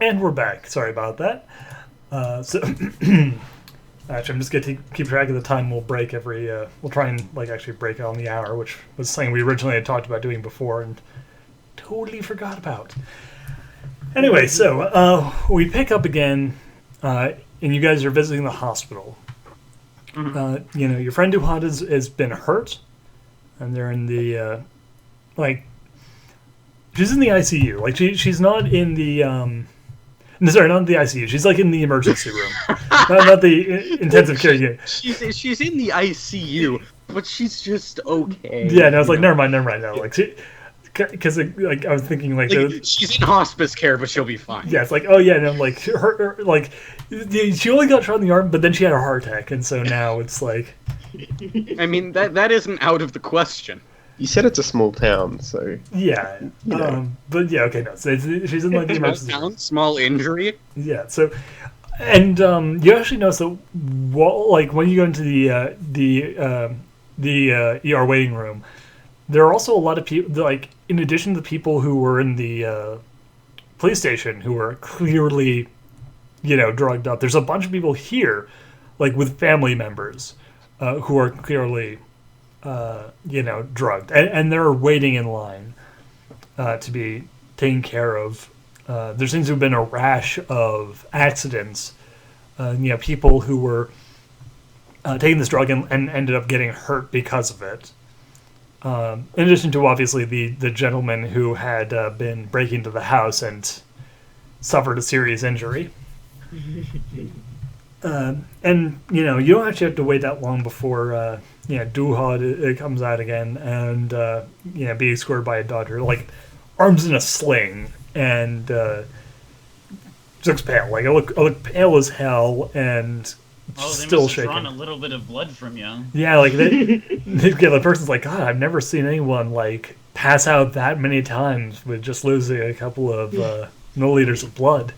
And we're back. Sorry about that. Actually, I'm just going to keep track of the time. We'll break every. We'll try and actually break it on the hour, which was something we originally had talked about doing before and totally forgot about. Anyway, so we pick up again, and you guys are visiting the hospital. Your friend Duhad has been hurt, and they're in the she's in the ICU. She's not in the sorry, not in the ICU. She's in the emergency room, not the intensive care unit. She's in the ICU, but she's just okay. Yeah, and I was never mind. No, because I was thinking she's in hospice care, but she'll be fine. Yeah, it's she only got shot in the arm, but then she had a heart attack, and so now it's I mean, that isn't out of the question. You said it's a small town, so yeah. But yeah, okay, no. So she's in the emergency room. Small injury. Yeah. So, and you actually notice that when you go into the ER waiting room, there are also a lot of people. In addition to the people who were in the police station who were clearly, drugged up. There's a bunch of people here, with family members, who are clearly, drugged, and they're waiting in line to be taken care of. There seems to have been a rash of accidents. People who were taking this drug and ended up getting hurt because of it. In addition to obviously the gentleman who had been breaking into the house and suffered a serious injury. And you don't actually have to wait that long before Duhad it comes out again and being escorted by a doctor, arms in a sling, and looks pale. I look pale as hell and still shaking. Drawn a little bit of blood from you. Yeah, the person's God, I've never seen anyone pass out that many times with just losing a couple of milliliters of blood.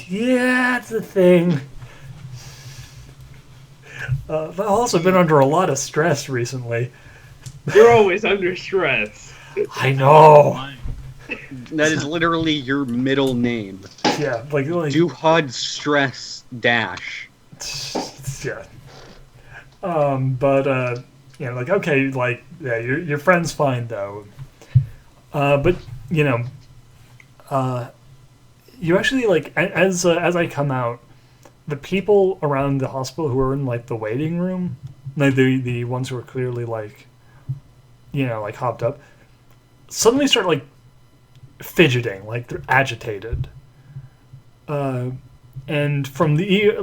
Yeah, it's a thing. I've also been under a lot of stress recently. You're always under stress. I know. That is literally your middle name. Yeah, Duhad Stress Dash. Yeah. Okay, your friend's fine though. But you actually as I come out, the people around the hospital who are in the waiting room, the ones who are clearly hopped up, suddenly start fidgeting, they're agitated. And from the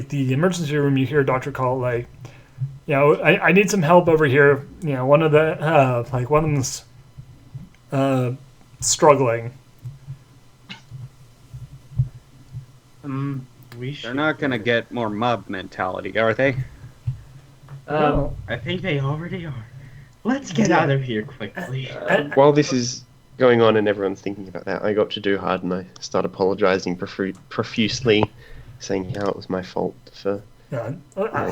the emergency room, you hear a doctor call I need some help over here. One of the one of them's struggling. They're not gonna get more mob mentality, are they? I think they already are. Let's get out of here quickly. While this is going on and everyone's thinking about that, I go up to Duhad and I start apologising profusely, saying how it was my fault for I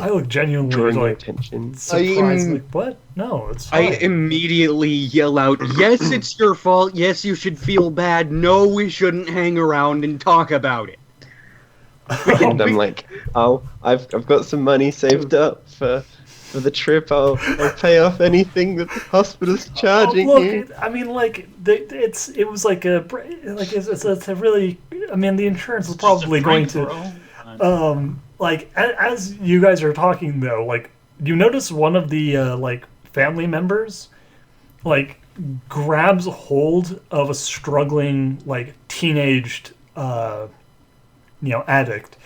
look genuinely drawing your attention. surprised. What? No, it's fine. I immediately yell out, "Yes, it's your fault. Yes, you should feel bad. No, we shouldn't hang around and talk about it." And I'm I've got some money saved up for the trip. I'll pay off anything that the hospital's charging you. I mean, it's a really. I mean, the insurance is probably going to. As you guys are talking though, you notice one of the family members, grabs hold of a struggling teenaged addict,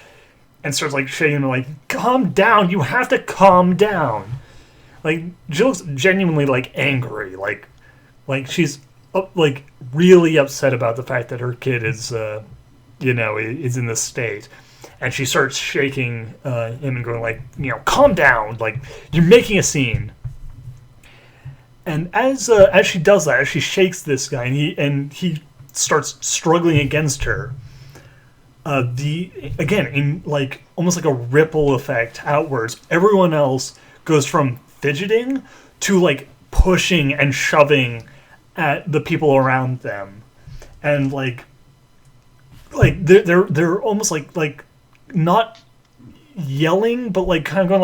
and starts shaking him, calm down, you have to calm down. She looks genuinely angry, she's really upset about the fact that her kid is is in this state, and she starts shaking him and going calm down, you're making a scene. And as she does that, as she shakes this guy and he starts struggling against her, in almost a ripple effect outwards, everyone else goes from fidgeting to pushing and shoving at the people around them, and like they're almost like not yelling, but like kind of going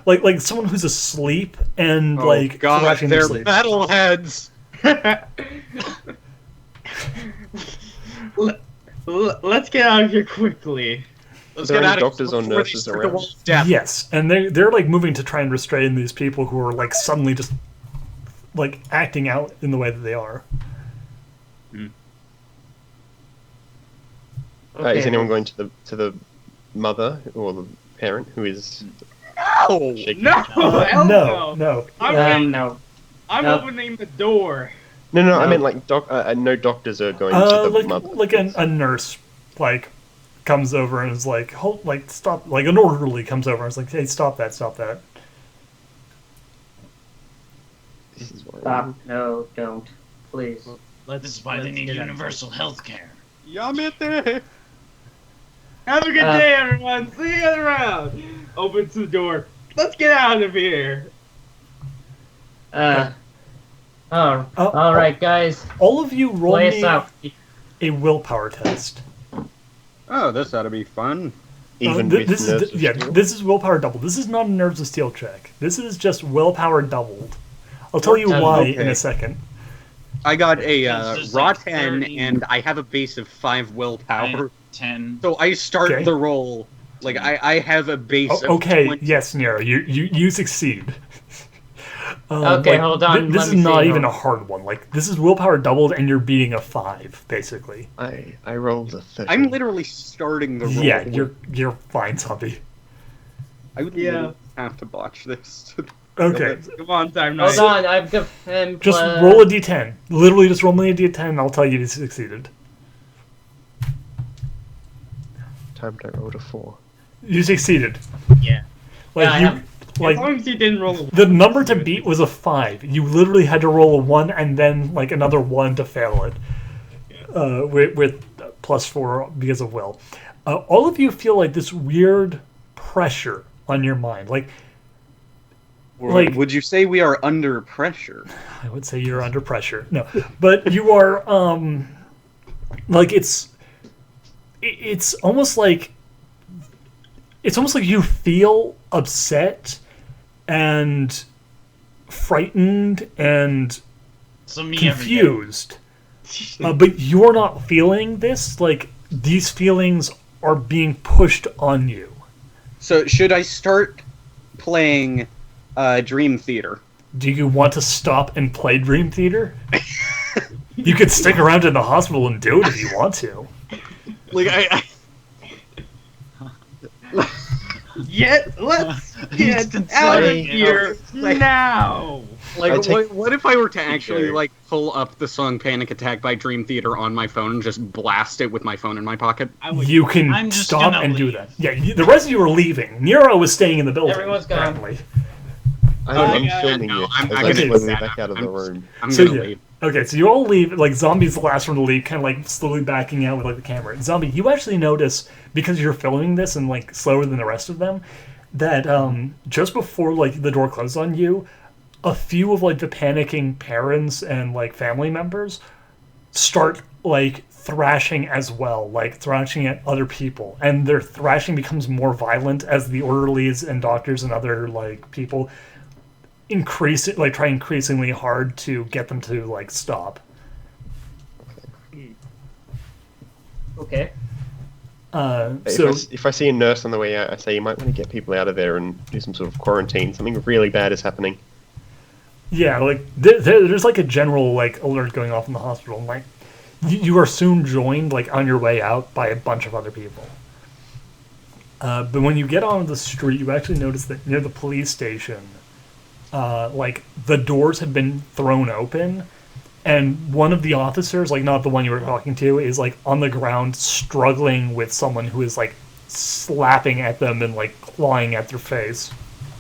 like like someone who's asleep and like God, thrashing they're their sleep. metalheads. Let's get out of here quickly. Let's Are there get any out of doctors here or before they nurses start the around? wall of death. Yes, and they're like moving to try and restrain these people who are like suddenly just like acting out in the way that they are. Is anyone going to the mother or the parent who is No! shaking? No, hell No, no. no. No. I'm No. opening the door. No, I No. meant like no doctors are going to the Like mother. like a nurse like comes over and is like, hold, like stop, like an orderly comes over and is like, hey, stop that. This is worrying. Stop. No, don't. Please. This is why they Let's need get out. universal health care. Yamete! Have a good day, everyone. See you around. Opens the door. Let's get out of here. All right, guys. All of you roll Play us me out. a willpower test. Oh, this ought to be fun. Even This with is nerves of steel? this is willpower doubled. This is not a nerves of steel check. This is just willpower doubled. I'll tell you why in Okay. a second. I got a It's just raw like 10, 30. and I have a base of 5 willpower. 10. So I start Okay. the roll. Like, I have a base of Okay, 20. yes, Nero, you succeed. Okay, hold on, This let is me not see. even a hard one. Like this is willpower doubled, and you're beating a 5, basically. I rolled a 30. I'm literally starting the roll. Yeah, you're fine, zombie. I would Yeah. literally have to botch this. Okay, Come on, Time Hold Knight. on, I've got him. just roll a d10. Literally, just roll me a d10, and I'll tell you you succeeded. Time to roll a 4. You succeeded. Yeah. Like Yeah, I you, have- like As long as you didn't roll a the number to beat was a 5. You literally had to roll a 1 and then like another 1 to fail it. With +4 because of will. All of you feel like this weird pressure on your mind. Like Would you say we are under pressure? I would say you're under pressure. No, but you are like it's almost like you feel upset and frightened and So me every day. confused. But you're not feeling this. Like these feelings are being pushed on you. So should I start playing Dream Theater? Do you want to stop and play Dream Theater? You could stick around in the hospital and do it if you want to. Like I let's get considering out of it. here now. like I take- what if I were to actually Jerry. like pull up the song Panic Attack by Dream Theater on my phone and just blast it with my phone in my pocket? I would. You can I'm just stop gonna and do leave. that. Yeah, the rest of you are leaving. Nero was staying in the building. Everyone's gone. apparently. I'm God, filming no, you I'm as not I gonna slowly do that. back out of the room. I'm So, gonna yeah. leave. Okay, so you all leave. Like Zombie's the last one to leave, kind of like slowly backing out with like the camera. Zombie, you actually notice because you're filming this and like slower than the rest of them, that just before like the door closed on you, a few of like the panicking parents and like family members start like thrashing as well, like thrashing at other people, and their thrashing becomes more violent as the orderlies and doctors and other like people try increasingly hard to get them to like stop. Okay. If I see a nurse on the way out, I say you might want to get people out of there and do some sort of quarantine. Something really bad is happening. Yeah, like there's like a general like alert going off in the hospital, and like you are soon joined like on your way out by a bunch of other people. But when you get onto the street, you actually notice that near the police station, like the doors have been thrown open, and one of the officers, like not the one you were talking to, is like on the ground struggling with someone who is like slapping at them and like clawing at their face.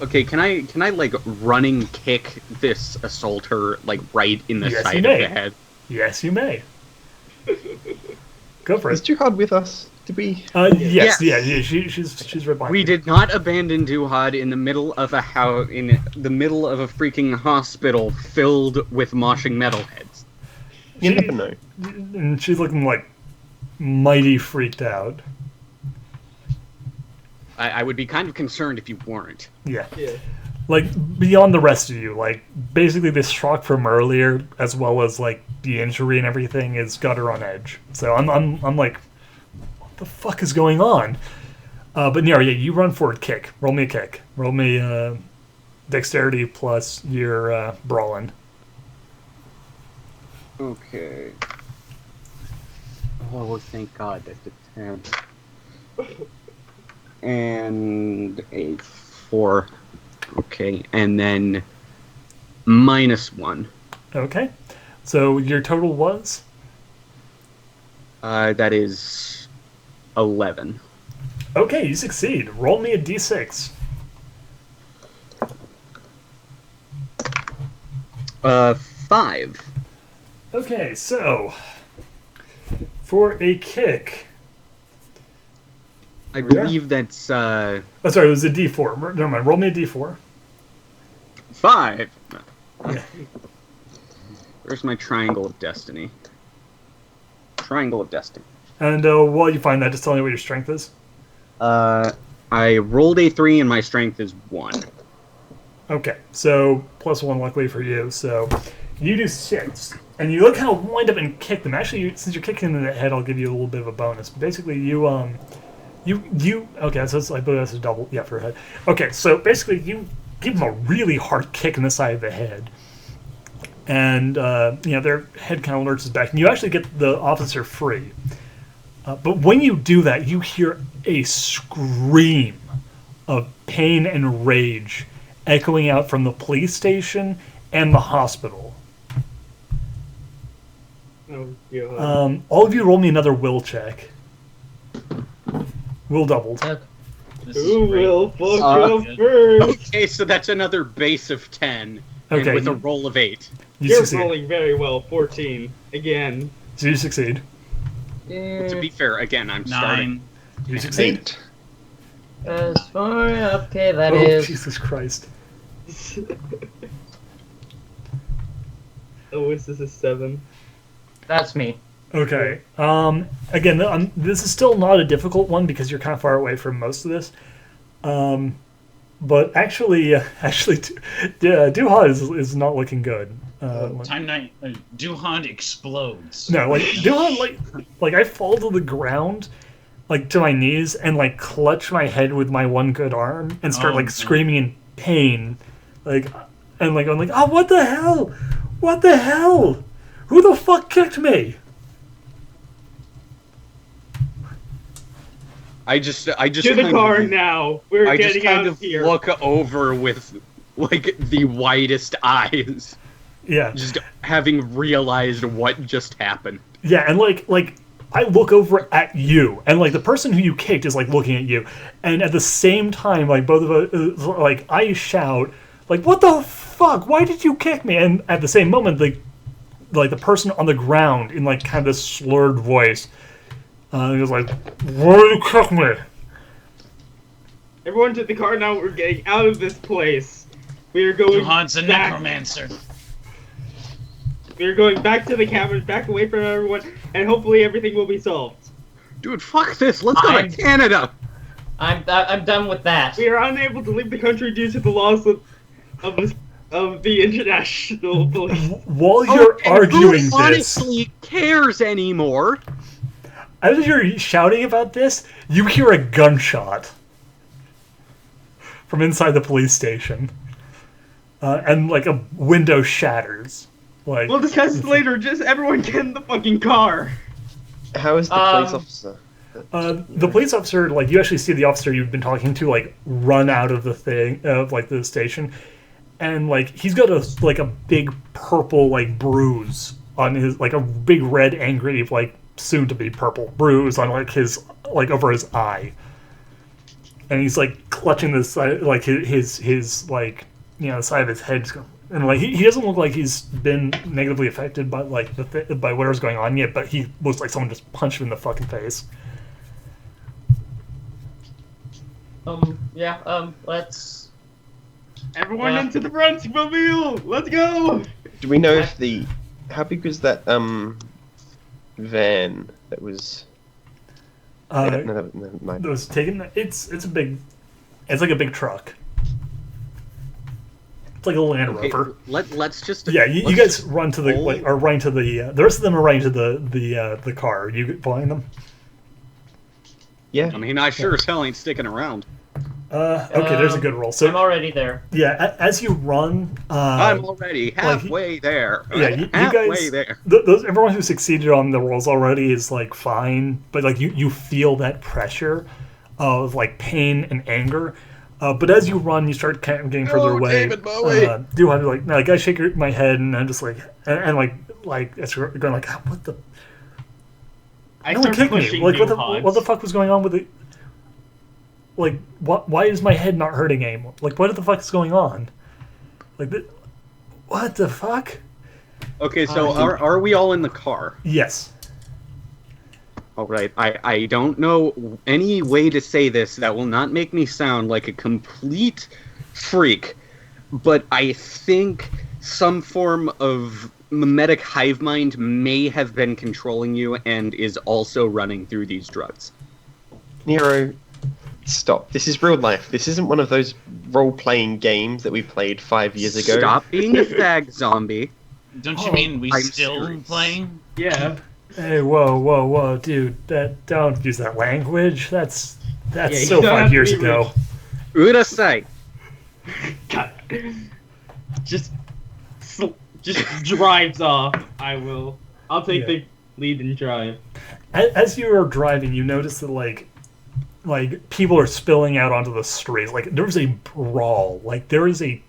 Okay, can I like running kick this assaulter like right in the Yes, side you of may. the head? Yes, you may. Go for Is it. Duhad with us? Did we? Yes, Yes. yeah, she's right behind We you. did not abandon Duhad in the middle of a freaking hospital filled with moshing metalheads. You never know. And she's looking like mighty freaked out. I would be kind of concerned if you weren't. Yeah. Yeah. Like beyond the rest of you, like basically this shock from earlier, as well as like the injury and everything, has got her on edge. So I'm like, what the fuck is going on? But Nero, yeah, you run forward, kick. Roll me a kick. Roll me dexterity plus your brawling. Okay. Oh, thank God, that's a 10. And a 4. Okay, and then -1. Okay. So your total was? That is 11. Okay, you succeed. Roll me a d6. 5. Okay, so for a kick. I believe that's Oh, sorry, it was a d4. Never mind. Roll me a d4. 5. Yeah. Where's my triangle of destiny? Triangle of destiny. And while you find that, just tell me what your strength is. I rolled a 3 and my strength is 1. Okay, so +1 luckily for you. So you do 6, and you look how wind up and kick them. Actually, since you're kicking in the head, I'll give you a little bit of a bonus. But basically, you okay? So I believe that's a double. Yeah, for a head. Okay, so basically, you give them a really hard kick in the side of the head, and their head kind of lurches back, and you actually get the officer free. But when you do that, you hear a scream of pain and rage echoing out from the police station and the hospital. Oh, God. All of you roll me another will check. Will doubled. Okay. This is Who great. will fuck Uh, up first? Okay, so that's another base of 10. Okay, And with a you- roll of 8. You You're succeed. rolling very well. 14. Again. So you succeed. To be fair, again, I'm starting. 9. You succeed. 8. As far okay, that Oh, is. Jesus Christ. Oh, this is a 7. That's me. Okay. Again, this is still not a difficult one because you're kind of far away from most of this. But actually, Duhad is not looking good. Time 9. Duhad explodes. No, like Duhad, like I fall to the ground, like to my knees, and like clutch my head with my one good arm and start Oh, like man. screaming in pain, like, and like I'm like, oh, what the hell? What the hell? Who the fuck kicked me? I just To the kind car of, now. We're I just getting kind out of of here. look over with like the widest eyes, Yeah, just having realized what just happened. yeah, and like I look over at you, and like the person who you kicked is like looking at you, and at the same time, like both of us, like I shout, like, what the fuck? Why did you kick me? And at the same moment, like the person on the ground in like kind of this slurred voice, he was like, why did you kick me? Everyone to the car now. We're getting out of this place. We are going Duhad's a back. necromancer. We are going back to the cabin, back away from everyone, and hopefully everything will be solved. Dude, fuck this. Let's go I'm- to Canada. I'm done with that. We are unable to leave the country due to the laws of the international police. While you're Okay, arguing who this, honestly cares anymore? as you're shouting about this, you hear a gunshot from inside the police station, and like a window shatters. Like, We'll discuss this later. Just everyone get in the fucking car. How is the police officer? the police officer, like you actually see the officer you've been talking to, like run out of the thing, of like the station, and like he's got a big purple like bruise on his, like a big red angry like soon to be purple bruise on like his, like over his eye, and he's like clutching this side, like his like, you know, the side of his head, and like he doesn't look like he's been negatively affected by like by whatever's going on yet, but he looks like someone just punched him in the fucking face. Let's. Everyone Yeah. into the front mobile. Let's go. Do we know if the How big was that van that was? Uh, Never mind. It was taken. It's a big. It's like a big truck. It's like a Land Okay, Rover. let's just Yeah, you let's guys just run to the roll. like, or run to the. The rest of them are running to the car. Are you following them? Yeah. I mean, I sure as hell ain't sticking around. Okay, there's a good roll. So I'm already there. yeah, as you run, I'm already halfway there. yeah, you halfway guys. there. Those everyone who succeeded on the rolls already is like fine, but like you feel that pressure of like pain and anger. But as you run, you start kind of getting further away. David Bowie! Duhad like, no, like I shake my head and I'm just like, and like it's going like, "Ah, what the? I No one start kicked me. pushing Like Duhad. what the fuck was going on with it? Like why is my head not hurting anymore? Like what the fuck is going on? Like what the fuck? Okay, so are we all in the car? Yes. All right. I don't know any way to say this that will not make me sound like a complete freak, but I think some form of mimetic hive mind may have been controlling you and is also running through these drugs. Nero, stop. This is real life. This isn't one of those role-playing games that we played 5 years ago. Stop being a fag zombie. Don't you mean we I'm still serious. playing? Yeah. Hey, whoa, dude! Don't use that language. That's Yeah, you so don't have 5 to years be ago. Urasai. God. Just drives off. I'll take Yeah. the lead and drive. As you are driving, you notice that like people are spilling out onto the streets. Like there's a brawl. Like there is a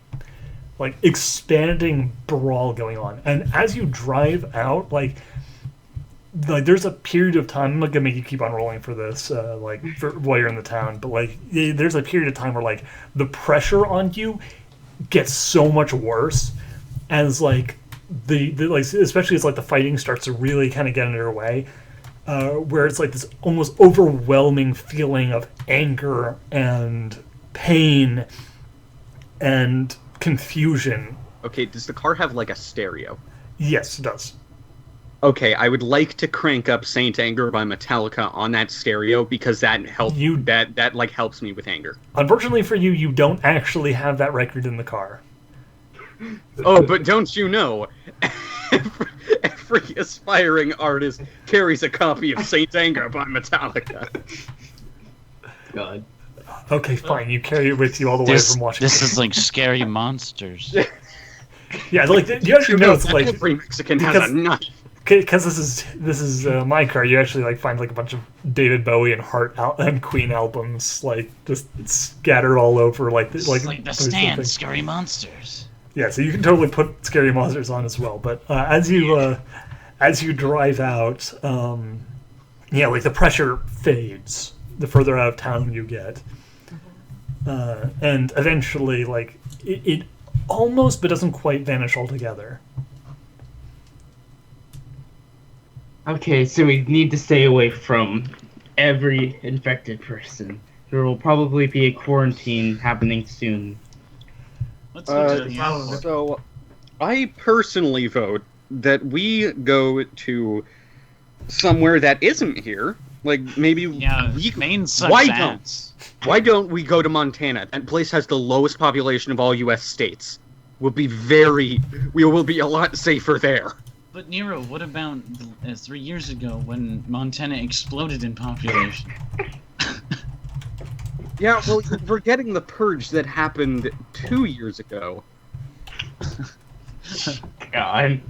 like expanding brawl going on. And as you drive out, like there's a period of time. I'm not gonna make you keep on rolling for this, for while you're in the town. But like there's a period of time where like the pressure on you gets so much worse as like the like especially as like the fighting starts to really kind of get underway. Where it's like this almost overwhelming feeling of anger and pain and confusion. Okay, does the car have like a stereo? Yes, it does. Okay, I would like to crank up Saint Anger by Metallica on that stereo because that helps. That like helps me with anger. Unfortunately for you, you don't actually have that record in the car. Oh, but don't you know? Every aspiring artist carries a copy of Saint Anger by Metallica. God. Okay, fine. You carry it with you all the way from watching. This is like Scary Monsters. Yeah, like you actually know it's like every Mexican has because- a knife. because this is my car. You actually like find like a bunch of David Bowie and and Queen albums like just scattered all over like It's like The those Stand, things. Scary Monsters. Yeah, so you can totally put Scary Monsters on as well. But as you drive out, yeah, like the pressure fades the further out of town you get, and eventually, like it almost but doesn't quite vanish altogether. Okay, so we need to stay away from every infected person. There will probably be a quarantine happening soon. Let's go to the probably. airport. So, I personally vote that we go to somewhere that isn't here. Like maybe Yeah, we. Maine sucks Why ass. Why don't we go to Montana? That place has the lowest population of all U.S. states. We will be a lot safer there. But Nero, what about 3 years ago when Montana exploded in population? Yeah, well, you're forgetting the purge that happened 2 years ago. God.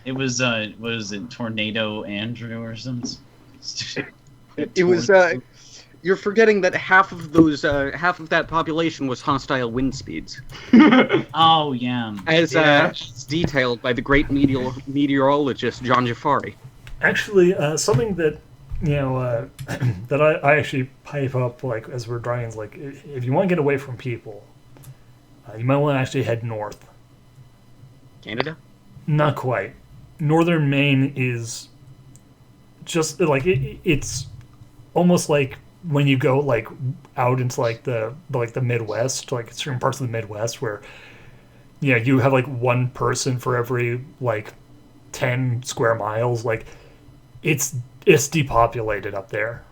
It was what was it, Tornado Andrew or something? It was. You're forgetting that half of that population was hostile wind speeds, Oh yeah. as Yeah. detailed by the great meteorologist John Jafari. Actually, something that that I actually pipe up like as we're driving is like if you want to get away from people, you might want to actually head north. Canada? Not quite. Northern Maine is just like it's almost like when you go like out into like the Midwest, like certain parts of the Midwest where you have like one person for every like 10 square miles. Like, it's depopulated up there.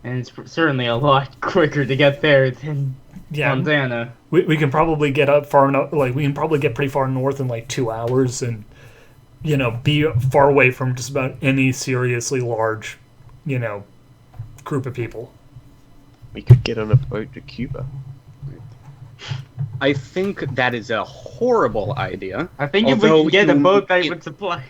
And it's certainly a lot quicker to get there than Yeah, Montana. we can probably get up far enough. Like, we can probably get pretty far north in like 2 hours, and be far away from just about any seriously large, group of people. We could get on a boat to Cuba. I think that is a horrible idea. I think if Although we could get a you- boat that it- would supply...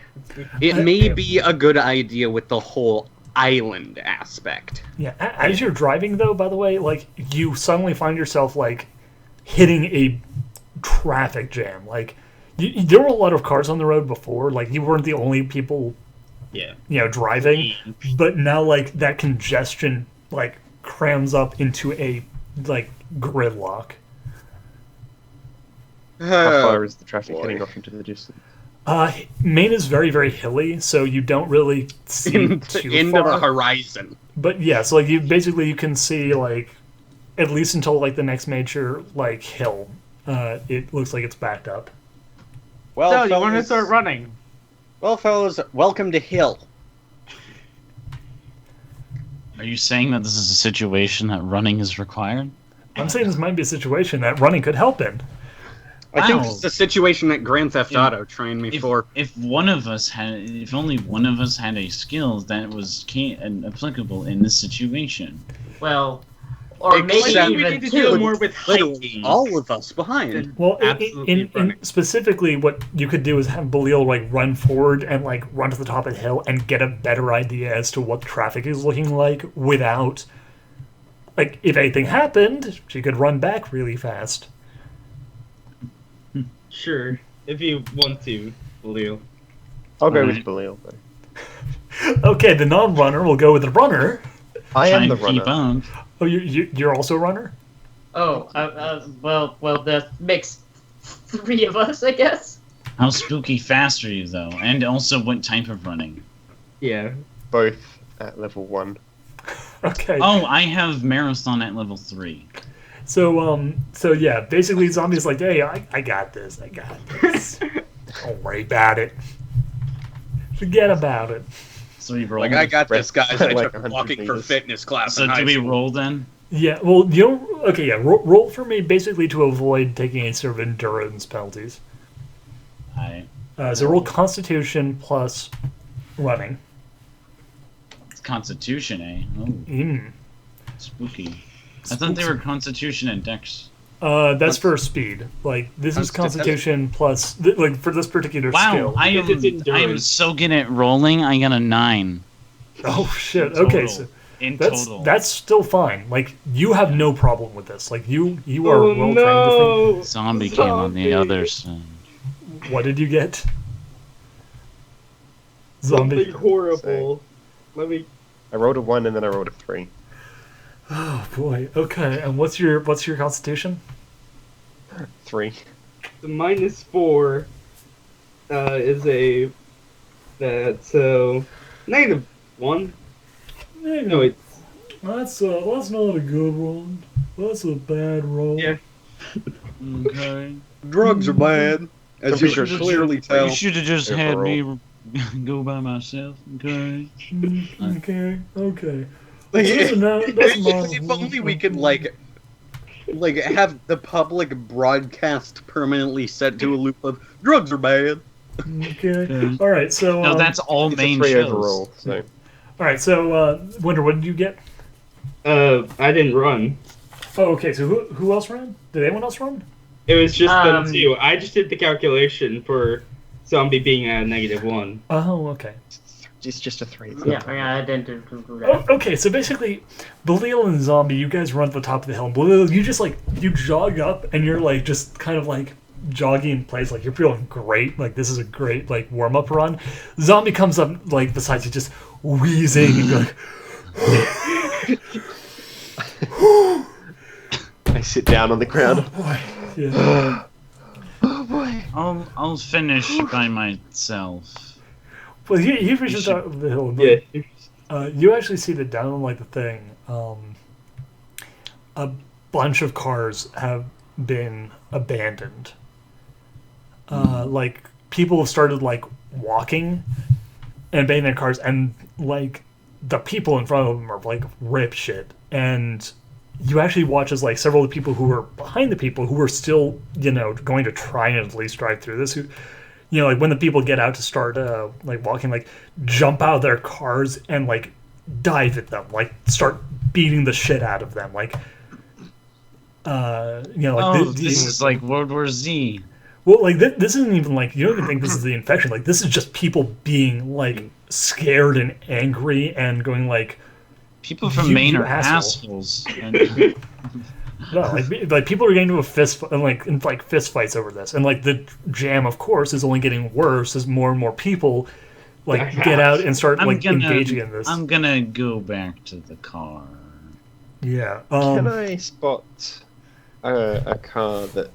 It may be a good idea with the whole island aspect. Yeah, as you're driving, though, by the way, like, you suddenly find yourself, like, hitting a traffic jam. Like, there were a lot of cars on the road before. Like, you weren't the only people, driving. But now, like, that congestion, like, crams up into a, like, gridlock. How far is the traffic boy. heading off into the distance? Maine is very, very hilly, so you don't really see too Into far. the horizon. But yeah, so like you can see like at least until like the next major like hill. It looks like it's backed up. Well, So, you want to fellas- start running? Well, fellas, welcome to Hill. Are you saying that this is a situation that running is required? I'm saying this might be a situation that running could help in. I think Wow. this is a situation that Grand Theft Yeah. Auto trained me for. If only one of us had a skill that was applicable in this situation. Well, or maybe Except- we even need to deal two. more with Literally hiking. all of us behind. Well, Absolutely in running. specifically, what you could do is have Belial like run forward and like run to the top of the hill and get a better idea as to what traffic is looking like without, like, if anything happened, she could run back really fast. Sure, if you want to, Leo. I'll go Alright. with Belial, though. Okay, the non-runner will go with the runner. I Try am the and keep runner. up. Oh, you're also a runner? Oh, well, that makes 3 of us, I guess. How spooky fast are you though? And also what type of running? Yeah. Both at level 1. Okay. Oh, I have marathon at level 3. So yeah, basically Zombie's like, hey, I got this. Don't worry about it. Forget about it. So we roll. Like, I got this, guys. I Like took 100 walking for meters. fitness class So in high do we school. roll then? Yeah, well, roll for me basically to avoid taking any sort of endurance penalties. I So roll Constitution plus running. it's Constitution, eh? Oh, Mm. spooky. I thought they were Constitution and Dex. That's for speed. Like, this is Constitution plus, like, for this particular Wow, skill. I Because it's am endurance. so good at rolling. I got a 9 Oh, shit. Total. Okay, so in that's total. that's still fine. Like, you have no problem with this. Like, you are Oh well trained. no! Zombie came on the Zombie. other side. What did you get? Something Zombie. horrible. Let me. I rolled a 1 and then I rolled a 3. Oh boy. Okay. And what's your Constitution? 3. The -4 is a. So. -1. No, it's. That's not a good one. That's a bad roll. Yeah. Okay. Drugs are bad, as you can clearly tell. You should have just Yeah, had for me go by myself. Okay. Okay. Okay. Like, Doesn't matter- doesn't matter. if only we could like have the public broadcast permanently set to a loop of drugs are bad. Okay. All right. So. No, that's all It's main a 3 shows. overall, so. All right. So, Wonder, what did you get? I didn't run. Oh, okay. So who else ran? Did anyone else run? It was just them Um, two. I just did the calculation for Zombie being at -1. Oh, okay. It's just a 3. Yeah, I didn't do that. Oh, okay, so basically, Belial and Zombie, you guys run to the top of the hill. Belial, you just like you jog up, and you're like just kind of like jogging in place, like you're feeling great. Like this is a great like warm up run. Zombie comes up like beside you, just wheezing and you're like. I sit down on the ground. Oh boy. Yeah. Oh boy. I'll finish by myself. Well, he reaches should- out of the hill. Yeah. You actually see that down on like the thing, a bunch of cars have been abandoned. Like people have started like walking and banging their cars, and like the people in front of them are like rip shit, and you actually watch as like several of the people who were behind the people who were still, you know, going to try and at least drive through this, who, you know, like when the people get out to start like walking, like jump out of their cars and like dive at them, like start beating the shit out of them, like you know, like this is like World War Z. well, like this isn't even like, you don't even think this is the infection, like this is just people being like scared and angry and going like, People from You- Maine you are asshole. assholes. And, no, like people are getting into a fist and like fist fights over this, and like the jam, of course, is only getting worse as more and more people like get out and start like engaging in this. I'm gonna go back to the car. Yeah. Can I spot a car that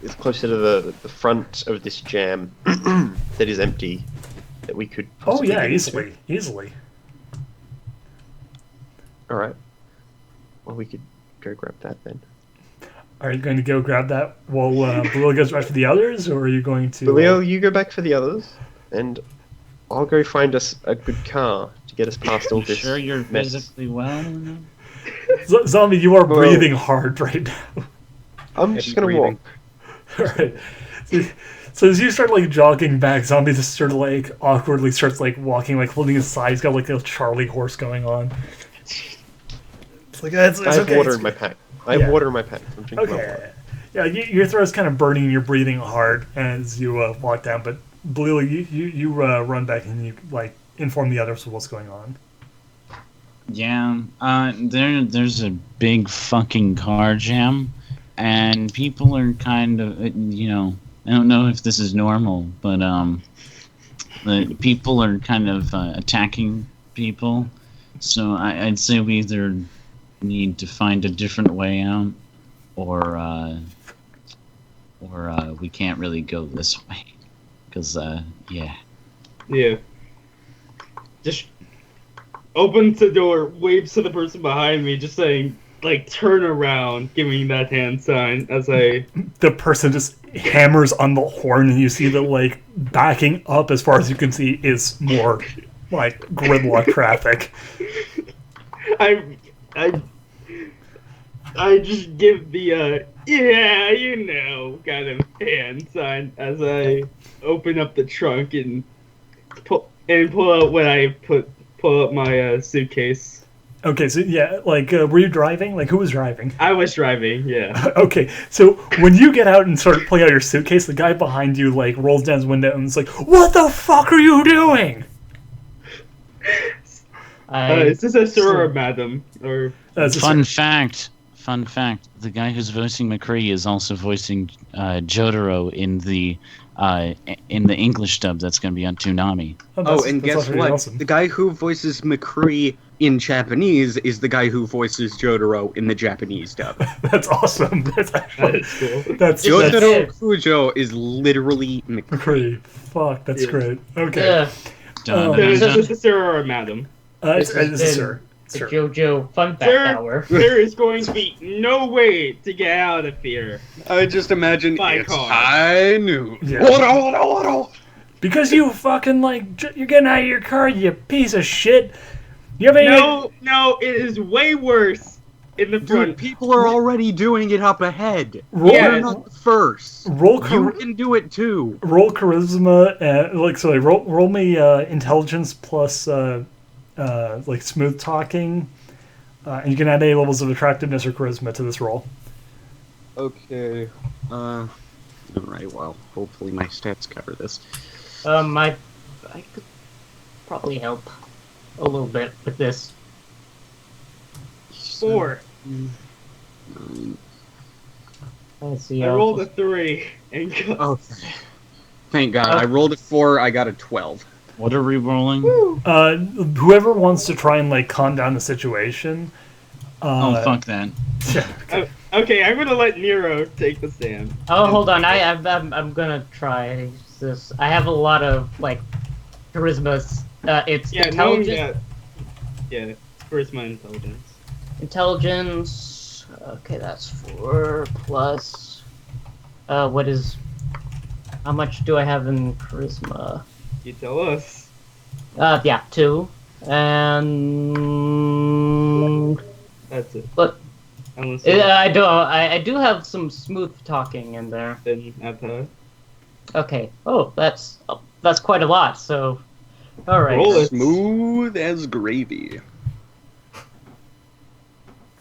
is closer to the front of this jam that is empty that we could? Oh possibly yeah, get into? easily. All right. Well, we could go grab that then. Are you going to go grab that while Blue goes right for the others, or are you going to? Leo, you go back for the others, and I'll go find us a good car to get us past all You this. sure you're mess. physically well? Zombie, you are Well- breathing hard right now. I'm just gonna walk. All right. So as you start like jogging back, Zombie just sort of like awkwardly starts like walking, like holding his side. He's got like a Charlie horse going on. It's like it's I have okay. water it's- in my pack. I have Yeah. water in my pack. I'm drinking my Okay. water. Yeah, your throat's kind of burning. You're breathing hard as you walk down. But Blue, you run back and you like inform the others of what's going on. Yeah. There's a big fucking car jam, and people are kind of, you know, I don't know if this is normal, but the people are kind of attacking people. So I'd say we either need to find a different way out, or we can't really go this way, because yeah. Yeah. Just opens the door, waves to the person behind me, just saying, like, turn around, giving that hand sign as I... The person just hammers on the horn, and you see that like backing up as far as you can see is more like gridlock traffic. I just give the, yeah, you know, kind of hand sign as I open up the trunk and pull out what I pull up my suitcase. Okay, so yeah, like were you driving? Like who was driving? I was driving, yeah. Okay, so when you get out and start pulling out your suitcase, the guy behind you like rolls down his window and is like, "What the fuck are you doing?" Is this a sir or madam? Or That's a Fun fact. The guy who's voicing McCree is also voicing Jotaro in the English dub that's going to be on Toonami. Oh, and that's guess pretty what? awesome. The guy who voices McCree in Japanese is the guy who voices Jotaro in the Japanese dub. That's awesome. That's actually that's cool. that's Jotaro Kujo is literally McCree. great. Fuck, that's Yeah. great. Okay, Yeah, Dun, Is dun, this a sir or a madam? it's This has been sir. the Sir. JoJo Fun Fact Sir, Hour. there is going to be no way to get out of here. I just imagine By it's car. high noon. Yeah. Oro. Because you fucking like you're getting out of your car, you piece of shit. You have any? No, it is way worse in the front. Dude, people are already doing it up ahead. Roll, Yeah. You're not the first. roll, You char- can do it too. roll charisma and roll me intelligence plus like smooth talking, and you can add any levels of attractiveness or charisma to this roll. Okay. Alright, well, hopefully my stats cover this. I could probably help a little bit with this. 4. Let's see. I rolled a 3 and got Okay. Thank God. I rolled a 4, I got a 12. What are we rolling? Whoever wants to try and like calm down the situation. Oh, fuck that. Okay, I'm gonna let Nero take the stand. Oh, hold on. I'm gonna try this. I have a lot of like charisma. It's Yeah, intelligence. Yeah, charisma intelligence. Intelligence. Okay, that's 4 plus. What is? How much do I have in charisma? You tell us. Yeah, 2. And That's it. but Unless I do have some smooth talking in there. then at the Okay. Oh, that's quite a lot. So, all right. Roll it. Smooth as gravy.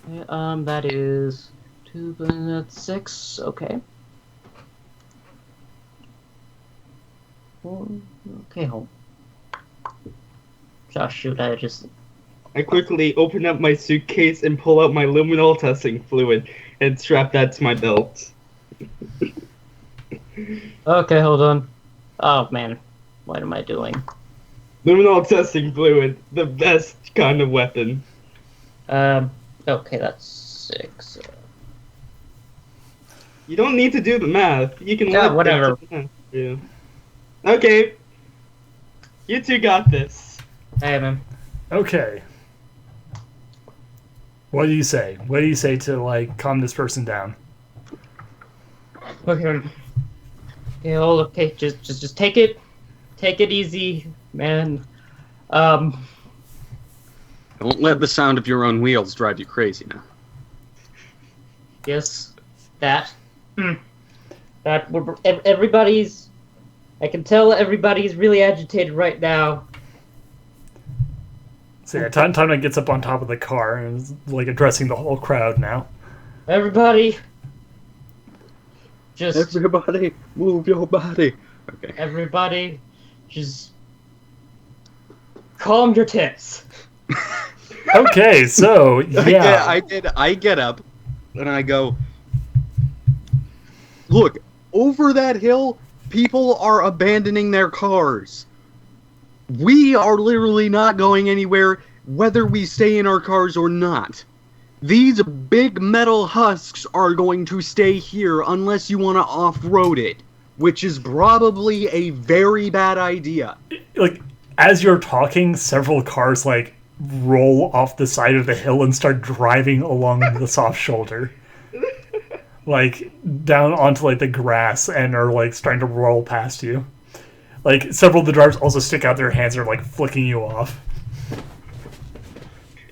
That is 2, but that's 6. Okay. Okay, hold. Oh shoot! I quickly open up my suitcase and pull out my luminol testing fluid and strap that to my belt. Okay, hold on. Oh man, what am I doing? Luminol testing fluid, the best kind of weapon. Okay, that's 6. You don't need to do the math. You can Yeah, let whatever. them do the math for you. Okay. You two got this. Hey man. Okay. What do you say? What do you say to like calm this person down? Okay. Okay, hold. Okay, just take it easy, man. Don't let the sound of your own wheels drive you crazy now. Yes, that. Everybody's. I can tell everybody's really agitated right now. So yeah, Tana gets up on top of the car and is like addressing the whole crowd now. Everybody, just Everybody, move your body. Okay. everybody, just calm your tits. Okay, so yeah. I get up and I go, look, over that hill, people are abandoning their cars. We are literally not going anywhere, whether we stay in our cars or not. These big metal husks are going to stay here unless you want to off-road it, which is probably a very bad idea. Like as you're talking, several cars like roll off the side of the hill and start driving along the soft shoulder. Like down onto like the grass and are like starting to roll past you. Like several of the drivers also stick out their hands and are like flicking you off.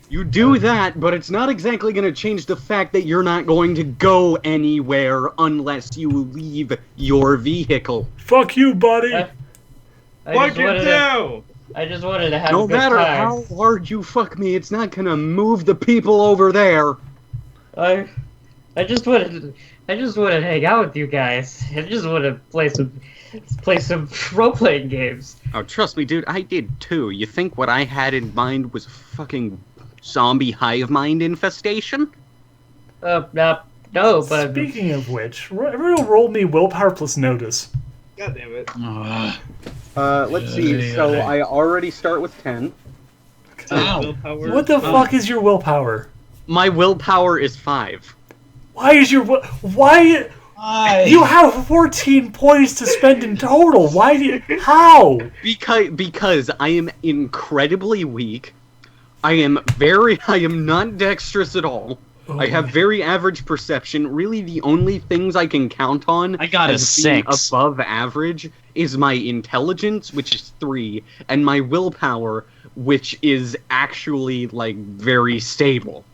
You do that, but it's not exactly going to change the fact that you're not going to go anywhere unless you leave your vehicle. Fuck you, buddy! I Fuck just you wanted too! I just wanted to have No a good matter time. how hard you fuck me, it's not going to move the people over there. I just wanted to hang out with you guys. I just want to play some role-playing games. Oh, trust me, dude, I did too. You think what I had in mind was fucking zombie hive mind infestation? No, but Speaking of which, everyone roll me willpower plus notice. God damn it. Let's see. So I already start with 10. Ow. Willpower. What the fuck is your willpower? My willpower is 5. Why is your why? You have 14 points to spend in total. Why do you, how? Because I am incredibly weak. I am not dexterous at all. I have very average perception. Really, the only things I can count on I got a as being 6. above average is my intelligence, which is 3, and my willpower, which is actually like very stable.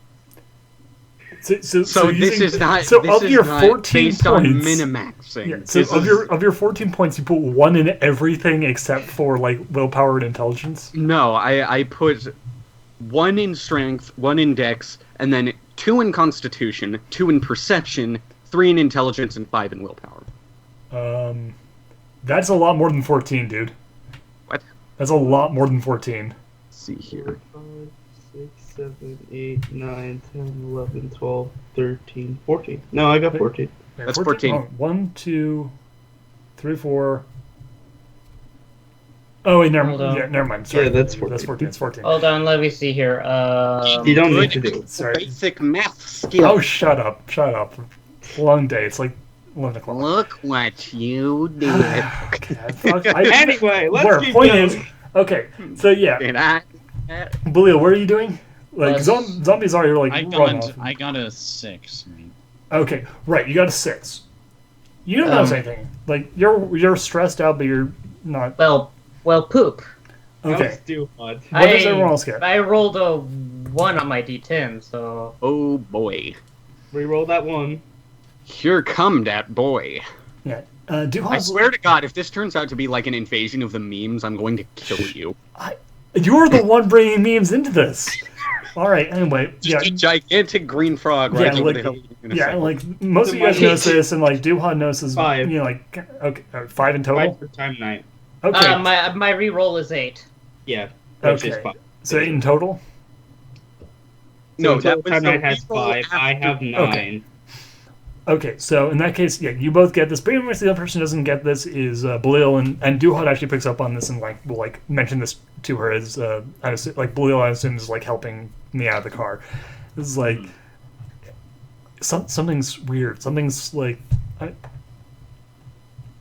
So this is not. So this of is your not 14 based on points, minimaxing. yeah, so This of is- your 14 points, you put 1 in everything except for like willpower and intelligence. No, I put 1 in strength, 1 in dex, and then 2 in constitution, 2 in perception, 3 in intelligence, and 5 in willpower. That's a lot more than 14, dude. What? That's a lot more than 14. Let's see here. 5, 6, 7, 8, 9, 10, 11, 12, 13, 14. No, I got 14. Yeah, That's 14. Oh, 1, 2, 3, 4. Oh wait, Hold on. never mind. Sorry. Yeah, that's 14. That's 14. It's 14. hold on, let me see here. You don't need to do it. Sorry. Basic math skill. Oh, shut up. Long day. It's like 11 o'clock. Look what you did. Anyway, let's Where keep point going. is, okay, so yeah, Did I? Balil, what are you doing? Like Let's- zombies are like I run off. got a 6. Man. Okay, right, you got a 6. You don't notice anything. Like you're stressed out, but you're not. Well, Well, poop. That Okay. was Duhad. What does everyone else get? I rolled a 1 on my D10, so... Oh boy. Reroll that one. Here come that boy. Yeah. I Duhad's... swear to God, if this turns out to be like an invasion of the memes, I'm going to kill you. You're the one bringing memes into this. All right. Anyway, yeah. Just a gigantic green frog Yeah, rising like, the hill. yeah, like most of you guys notice this, and like Duhad notices, 5. you know, like okay, 5 in total. 5 for time night. Okay, my reroll is 8. Yeah. Which is okay. 5. So 8 in total. No, So that was time the night has reroll 5. I after- have 9. Okay. Okay, so in that case, yeah, you both get this. Pretty much the other person who doesn't get this is Belil, and Duhad actually picks up on this and like will like mention this to her as like Belil, I assume, is like helping me out of the car. This is like something's weird. Something's like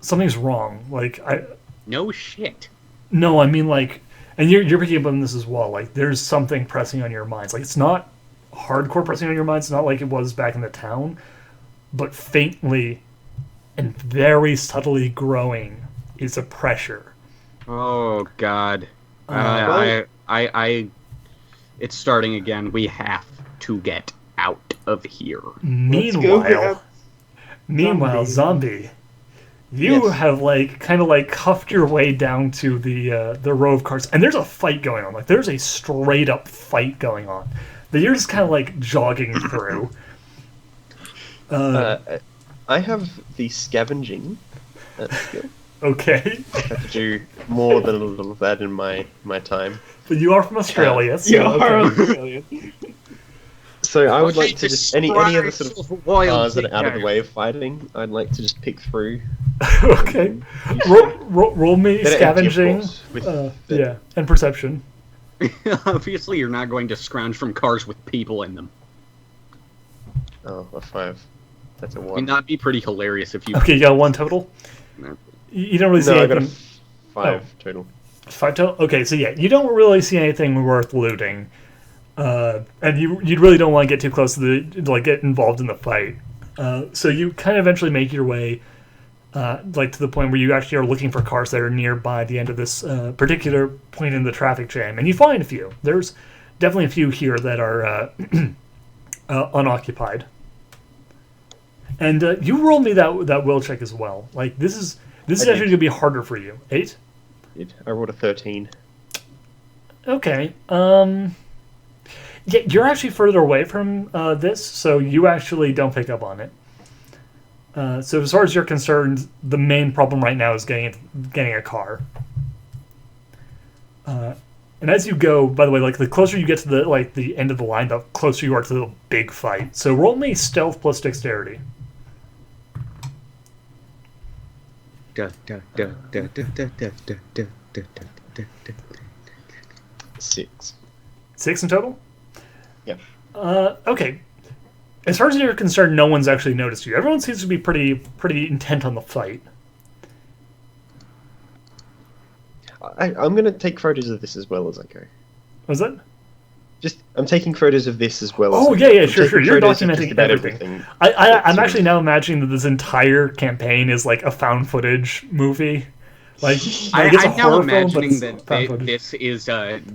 something's wrong. Like No shit. no, I mean like, and you're picking up on this as well. Like there's something pressing on your minds. Like it's not hardcore pressing on your minds. It's not like it was back in the town. But faintly and very subtly growing is a pressure. Oh God. It's starting again. We have to get out of here. Meanwhile, zombie, you Yes. have like kind of like cuffed your way down to the row of cars, and there's a fight going on. Like there's a straight up fight going on that you're just kind of like jogging through. I have the scavenging skill. Okay, I have to do more than a little of that in my time. but you are from Australia, so You okay. are Australian. So I would Okay, like to just any other sort of royalty cars that are out of the there. way of fighting. I'd like to just pick through. Okay, roll me Better empty, of scavenging. course, with the- Yeah, and perception. Obviously, you're not going to scrounge from cars with people in them. Oh, a 5. That's a I mean, 1. that'd be pretty hilarious if you. Okay, you got 1 total. No. You don't really see No, I got a anything. 5 total. 5 total. Okay, so yeah, you don't really see anything worth looting, and you really don't want to get too close to like get involved in the fight. So you kind of eventually make your way, like to the point where you actually are looking for cars that are nearby the end of this particular point in the traffic jam, and you find a few. There's definitely a few here that are unoccupied. And you roll me that will check as well. Like this is I actually did. going to be harder for you. 8. I rolled a 13. Okay. Yeah, you're actually further away from this, so you actually don't pick up on it. So as far as you're concerned, the main problem right now is getting a car. And as you go, by the way, like the closer you get to the end of the line, the closer you are to the big fight. So roll me stealth plus dexterity. 6. 6 in total? Yep. Okay. As far as you're concerned, no one's actually noticed you. Everyone seems to be pretty intent on the fight. I'm going to take photos of this as well as I go. Was that? I'm taking photos of this as well. Oh, as yeah, I go. yeah, I'm sure, taking You're photos of documenting just about everything. I'm actually now imagining that this entire campaign is like a found footage movie. Like it's a I'm now horror film, but imagining it's that found footage. this is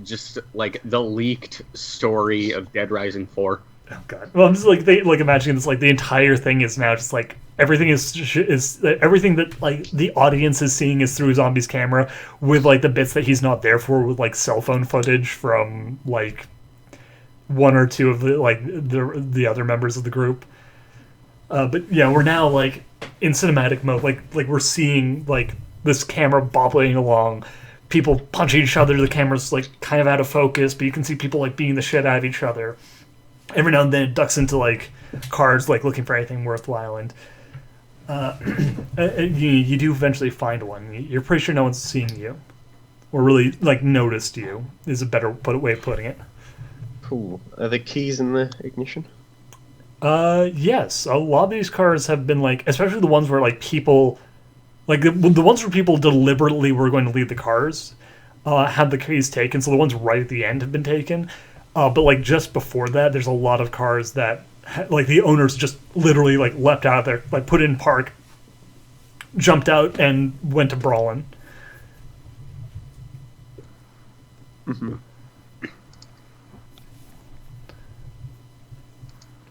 just like the leaked story of Dead Rising 4. Oh god. Well, I'm just like imagining this. Like the entire thing is now just like everything is everything that like the audience is seeing is through Zombie's camera, with like the bits that he's not there for, with like cell phone footage from like one or two of the other members of the group. But yeah, we're now like in cinematic mode. Like we're seeing like this camera bobbling along, people punching each other. The camera's like kind of out of focus, but you can see people like beating the shit out of each other. Every now and then it ducks into like cars, like looking for anything worthwhile, and you do eventually find one. You're pretty sure no one's seeing you, or really like noticed you. Is a better way of putting it. Cool. Are the keys in the ignition? Yes, a lot of these cars have been like, especially the ones where like people, like the ones where people deliberately were going to leave the cars, had the keys taken. So the ones right at the end have been taken. But like just before that, there's a lot of cars that like the owners just literally like leapt out of there, like put in park, jumped out, and went to brawling. Mhm.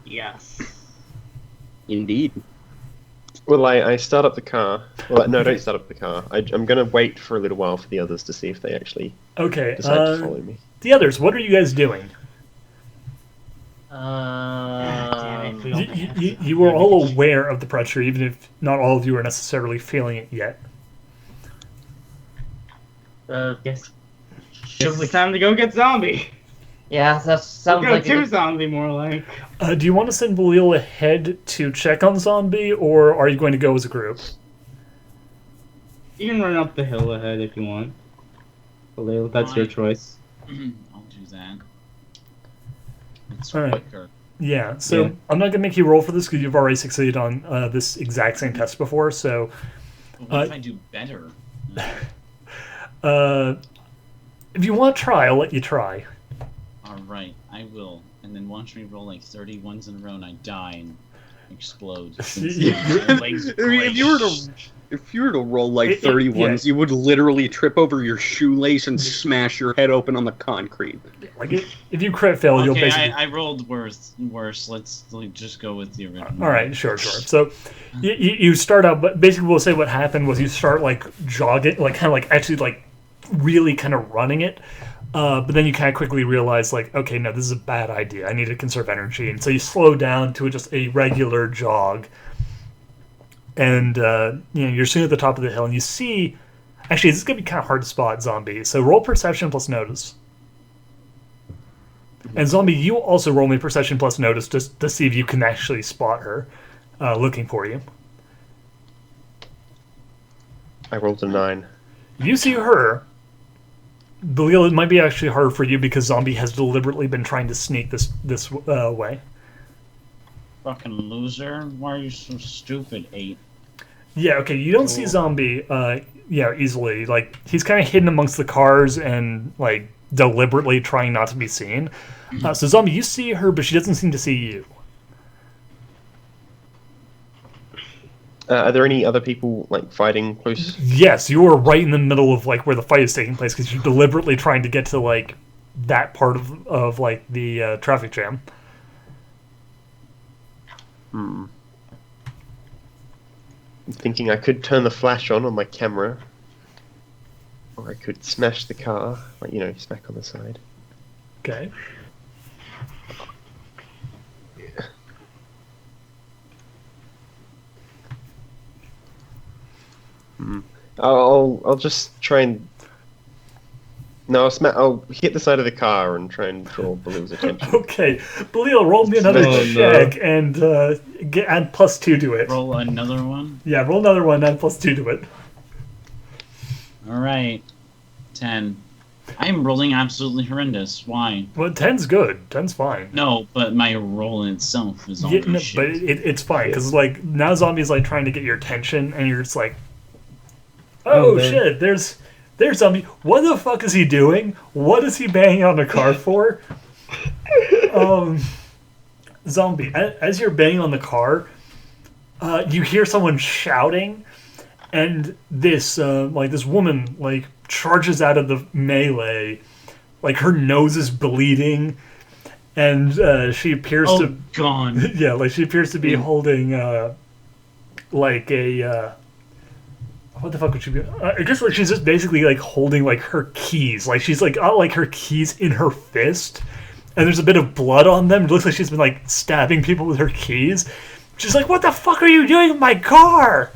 Yes. Indeed. Well, I start up the car. Well, no, I don't start up the car. I'm going to wait for a little while for the others to see if they actually Okay. decide to follow me. The others, what are you guys doing? Um, You were all aware of the pressure, even if not all of you are necessarily feeling it yet. Yes. It's time to go get zombie. Yeah, that sounds Go like a to good... zombie, more like. Do you want to send Belil ahead to check on Zombie, or are you going to go as a group? You can run up the hill ahead if you want. Khalil, that's your Fine. choice. I'll do that. It's All right. quicker. Yeah, so Yeah. I'm not going to make you roll for this because you've already succeeded on this exact same test before, so... But what if I do better? If you want to try, I'll let you try. Alright, I will. And then watch me roll like 30 ones in a row and I die and explode. Yeah. If you were to roll like It- 30 yeah. ones, you would literally trip over your shoelace and smash your head open on the concrete. Like, if you crit fail, you'll Okay, basically... I rolled worse. Let's just go with the original. All right, sure. So you start out, but basically we'll say what happened was you start like jogging, like kind of like actually like really kind of running it, but then you kind of quickly realize like, okay, no, this is a bad idea. I need to conserve energy, and so you slow down to just a regular jog, and you're soon at the top of the hill, and you see. Actually, this is gonna be kind of hard to spot Zombie. So roll perception plus notice. And Zombie, you also roll me perception plus notice just to see if you can actually spot her looking for you. I rolled a 9. If you see her, Belil, it might be actually harder for you because Zombie has deliberately been trying to sneak this way. Fucking loser. Why are you so stupid, 8? Yeah, okay, you don't see Zombie easily. Like, he's kind of hidden amongst the cars and, like, deliberately trying not to be seen. So Zombie, you see her, but she doesn't seem to see you. Are there any other people like fighting close? Yes, you are right in the middle of like where the fight is taking place because you're deliberately trying to get to like that part of like the traffic jam. I'm thinking I could turn the flash on my camera, or I could smash the car, like smack on the side. Okay. I'll just try and no, I'll hit the side of the car and try and draw Baloo's attention. Okay, Belil, roll me another check and add +2 to it. Roll another one. Yeah, roll another one, add +2 to it. Alright. 10. I'm rolling absolutely horrendous. Why? Well, 10's good. 10's fine. No, but my roll in itself is all Yeah, no, shit. but it's fine because like now Zombie's like trying to get your attention, and you're just like, oh shit, there's Zombie. What the fuck is he doing? What is he banging on the car for? Zombie, as you're banging on the car, you hear someone shouting, and this this woman like charges out of the melee, like her nose is bleeding, and she appears to gone. yeah, like she appears to be holding like a what the fuck would she be? I guess like she's just basically like holding like her keys, like she's like got like her keys in her fist, and there's a bit of blood on them. It looks like she's been like stabbing people with her keys. She's like, "What the fuck are you doing in my car?"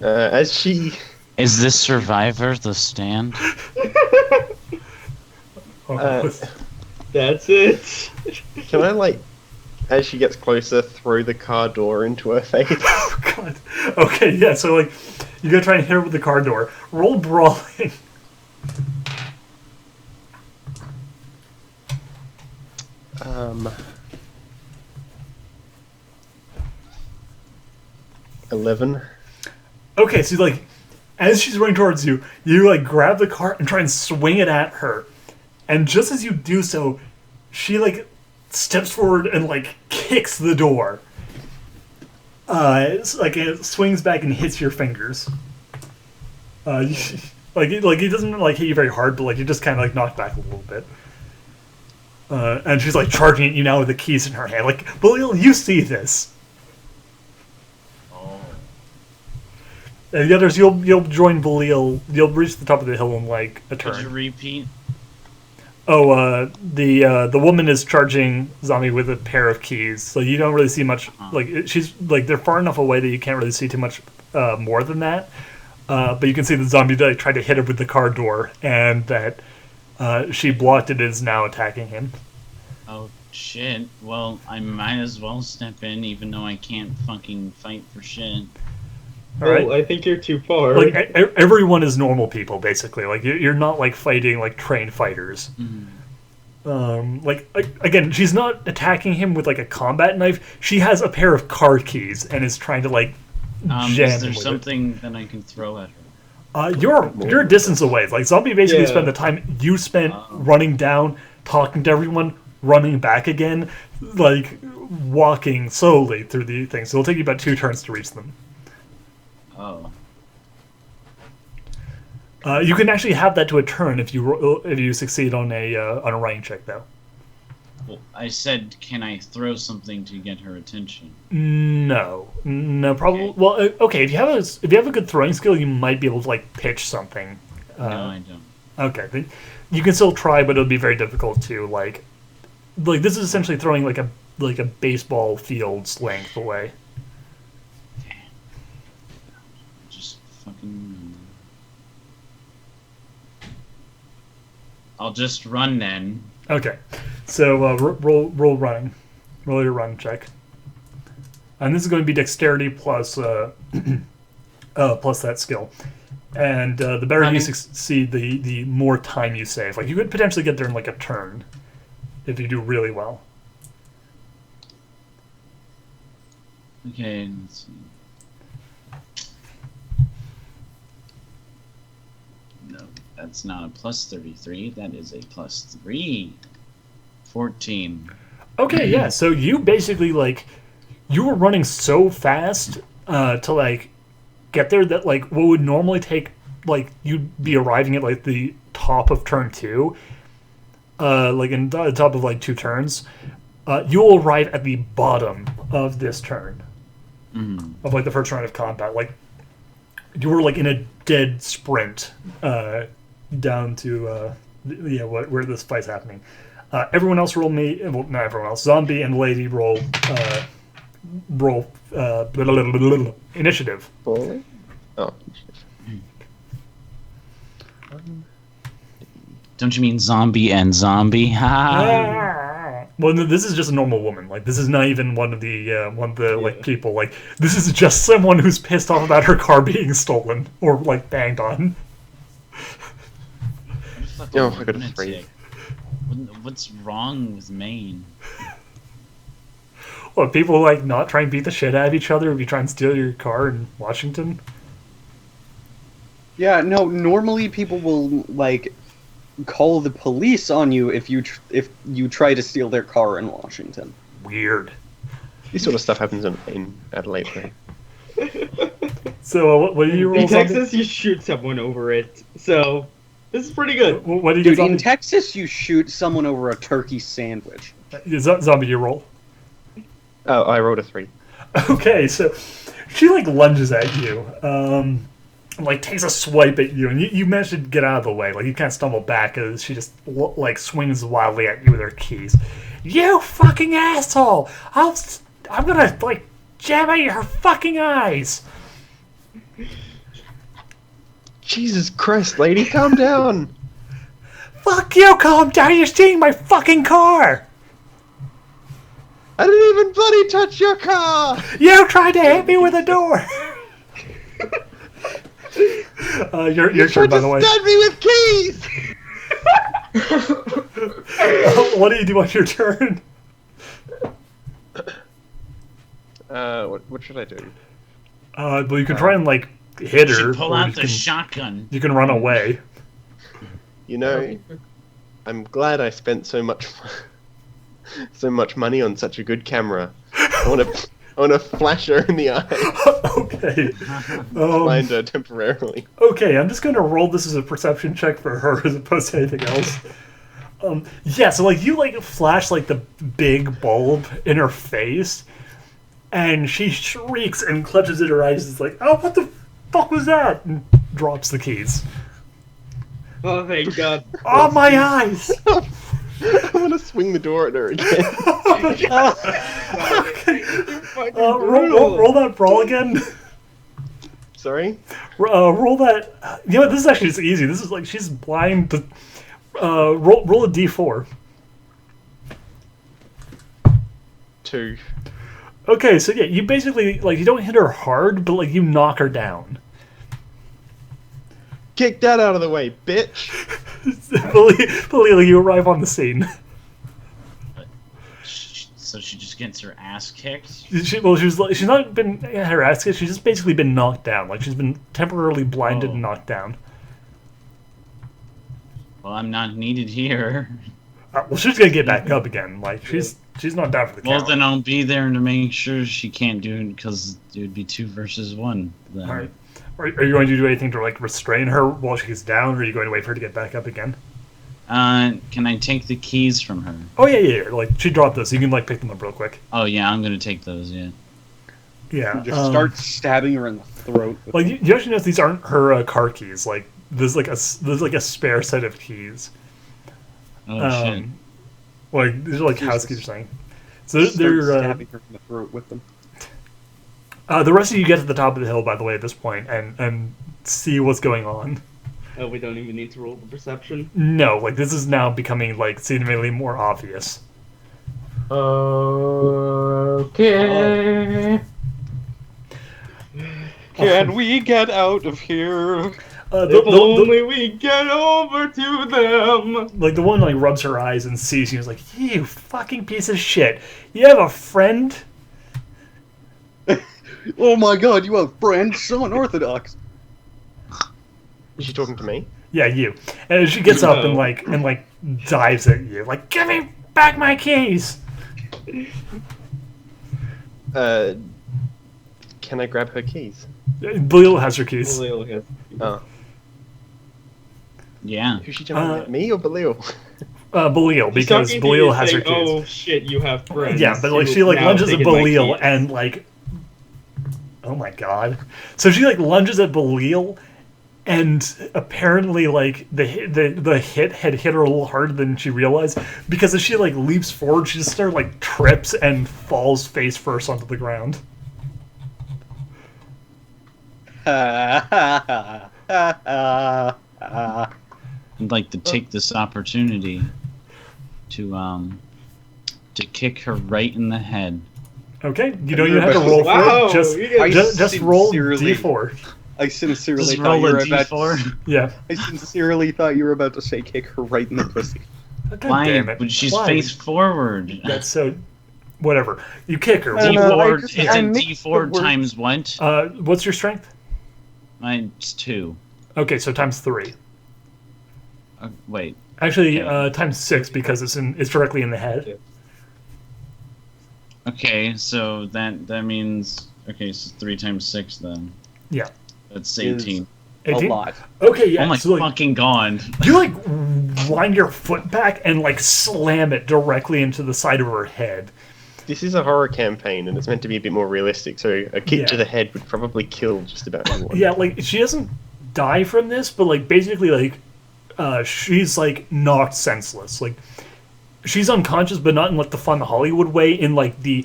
As she Is this Survivor the stand? That's it. can I as she gets closer, throw the car door into her face? Oh god. Okay, yeah. So like, you gotta try and hit her with the car door. Roll brawling. Um, 11. Okay, so like, as she's running towards you, you like grab the car and try and swing it at her, and just as you do so, she like steps forward and like kicks the door. It's like it swings back and hits your fingers. Like he doesn't like hit you very hard, but like you just kind of like knock back a little bit. And she's like charging at you now with the keys in her hand. Like, Belil, you see this. Oh. And the others, you'll join Belil. You'll reach the top of the hill in like a Could you turn. repeat? Oh, the woman is charging Zombie with a pair of keys, so you don't really see much. Like she's like they're far enough away that you can't really see too much more than that. But you can see the zombie like, tried to hit her with the car door, and that she blocked it. Is now attacking him. Oh shit. Well, I might as well step in, even though I can't fucking fight for shit. All right. I think you're too far. Like everyone is normal people, basically. Like you're not like fighting like trained fighters. Like again, she's not attacking him with like a combat knife. She has a pair of car keys and is trying to like jam Is him there with something that I can throw at her? it. You're a distance away. Like Zombie basically Yeah. spent the time you spent running down, talking to everyone, running back again, like walking slowly through the things. So it'll take you about 2 turns to reach them. Oh. You can actually have that to a turn if you succeed on a running check, though. Well, I said, can I throw something to get her attention? No, probably. Okay. Well, okay. If you have a good throwing skill, you might be able to like pitch something. No, I don't. Okay, then you can still try, but it'll be very difficult to like this is essentially throwing like a baseball field's length away. Just fucking. I'll just run then. Okay, so roll running, roll your run check, and this is going to be dexterity plus plus that skill, and the better you succeed, the more time you save. Like you could potentially get there in like a turn, if you do really well. Okay, let's see. No, that's not a plus 33. That is a plus 3. 14. Okay, yeah. So you basically like you were running so fast to like get there that like what would normally take like you'd be arriving at like the top of turn 2, like in the top of like 2 turns, you will arrive at the bottom of this turn of like the first round of combat. Like you were like in a dead sprint down to where this fight's happening. Everyone else roll me. Well, not everyone else. Zombie and Lady roll initiative. Falling? Oh. Don't you mean zombie and zombie? Ha! Well, no, this is just a normal woman. Like this is not even one of the like people. Like this is just someone who's pissed off about her car being stolen or like banged on. Oh, I got a 3. What's wrong with Maine? What, people like not try and beat the shit out of each other if you try and steal your car in Washington? Yeah, no. Normally, people will like call the police on you if you try to steal their car in Washington. Weird. This sort of stuff happens in Adelaide. Though. So what do you roll? In Texas, you shoot someone over it. So this is pretty good. What do you Dude, do? in Texas, you shoot someone over a turkey sandwich. Zombie, you roll. Oh, I rolled a 3. Okay, so she like lunges at you, like takes a swipe at you, and you manage to get out of the way. Like you kind of stumble back as she just like swings wildly at you with her keys. You fucking asshole! I'm gonna like jam at your fucking eyes. Jesus Christ, lady, calm down. Fuck you! Calm down! You're stealing my fucking car. I didn't even bloody touch your car. You tried to hit me with a door. Your turn, by the way. Stab me with keys. What do you do on your turn? What should I do? Well, you can try and like hit You her. should pull or out you the can- shotgun. You can run away. You know, I'm glad I spent so much money on such a good camera. I want to I want to flash her in the eye. Okay. Blind her temporarily. Okay, I'm just going to roll this as a perception check for her as opposed to anything else. Yeah, so like you like flash like the big bulb in her face, and she shrieks and clutches at her eyes. It's like, oh, what the fuck was that? And drops the keys. Oh, thank God. Oh, my eyes! I want to swing the door at her again. Roll that brawl again. Sorry? Roll that. You know what? This is actually just easy. This is like she's blind. To, roll a d4. 2. Okay, so yeah, you basically like you don't hit her hard, but like you knock her down. Kick that out of the way, bitch! Believe you arrive on the scene. So she just gets her ass kicked? She's not been her ass kicked. She's just basically been knocked down. Like she's been temporarily blinded and knocked down. Well, I'm not needed here. Well, she's gonna get back up again. Like she's not down for the count. Well, then I'll be there to make sure she can't do it because it would be 2 versus 1. Then. All right. Are you going to do anything to like restrain her while she gets down, or are you going to wait for her to get back up again? Can I take the keys from her? Oh yeah. Like she dropped those, so you can like pick them up real quick. Oh yeah, I'm gonna take those. Yeah. Yeah. Just start stabbing her in the throat. Like you actually notice these aren't her car keys. Like there's like a spare set of keys. Oh shit. Like these are like Jesus. housekeepers saying. So they're stabbing her in the throat with them. the rest of you get to the top of the hill, by the way, at this point, and see what's going on. Oh, we don't even need to roll the perception. No, like this is now becoming like seemingly more obvious. Okay. Can we get out of here? If only we get over to them. Like the one like rubs her eyes and sees you. Is like, you fucking piece of shit. You have a friend? Oh my god, you have friends, so unorthodox. Is she talking to me? Yeah, you. And she gets up and like dives at you. Like, give me back my keys. Can I grab her keys? Belial has her keys. Oh. Yeah. Who's she jumping at? Me or Belial? Belial, because Belial has her keys. Oh shit, you have friends. Yeah, but like she like Now lunges at taking my Belial keys. and like, oh my god! So she like lunges at Belial, and apparently like the hit had hit her a little harder than she realized, because as she like leaps forward, she just started like trips and falls face first onto the ground. I'd like to take this opportunity to kick her right in the head. Okay, you don't even have to roll Wow, for it. you guys- Just roll sincerely- D4. I sincerely Just thought roll you a were about. D4. Yeah. I sincerely thought you were about to say kick her right in the pussy. God Why? damn it. But she's Why? face forward. That's so. Whatever. You kick her. I know, I D4 just- is I it mixed D4 the word. times what? What's your strength? Mine's 2. Okay, so times 3. Wait. Actually, Okay. times 6 because it's directly in the head. Okay, so that means so 3 times 6 then. Yeah. That's Is 18. 18? A lot. Okay, yeah. Oh my so like, fucking god. you like wind your foot back and like slam it directly into the side of her head. This is a horror campaign, and it's meant to be a bit more realistic, so a kick Yeah. to the head would probably kill just about anyone. Yeah, like she doesn't die from this, but like basically like she's like knocked senseless. Like she's unconscious, but not in like the fun Hollywood way. In like the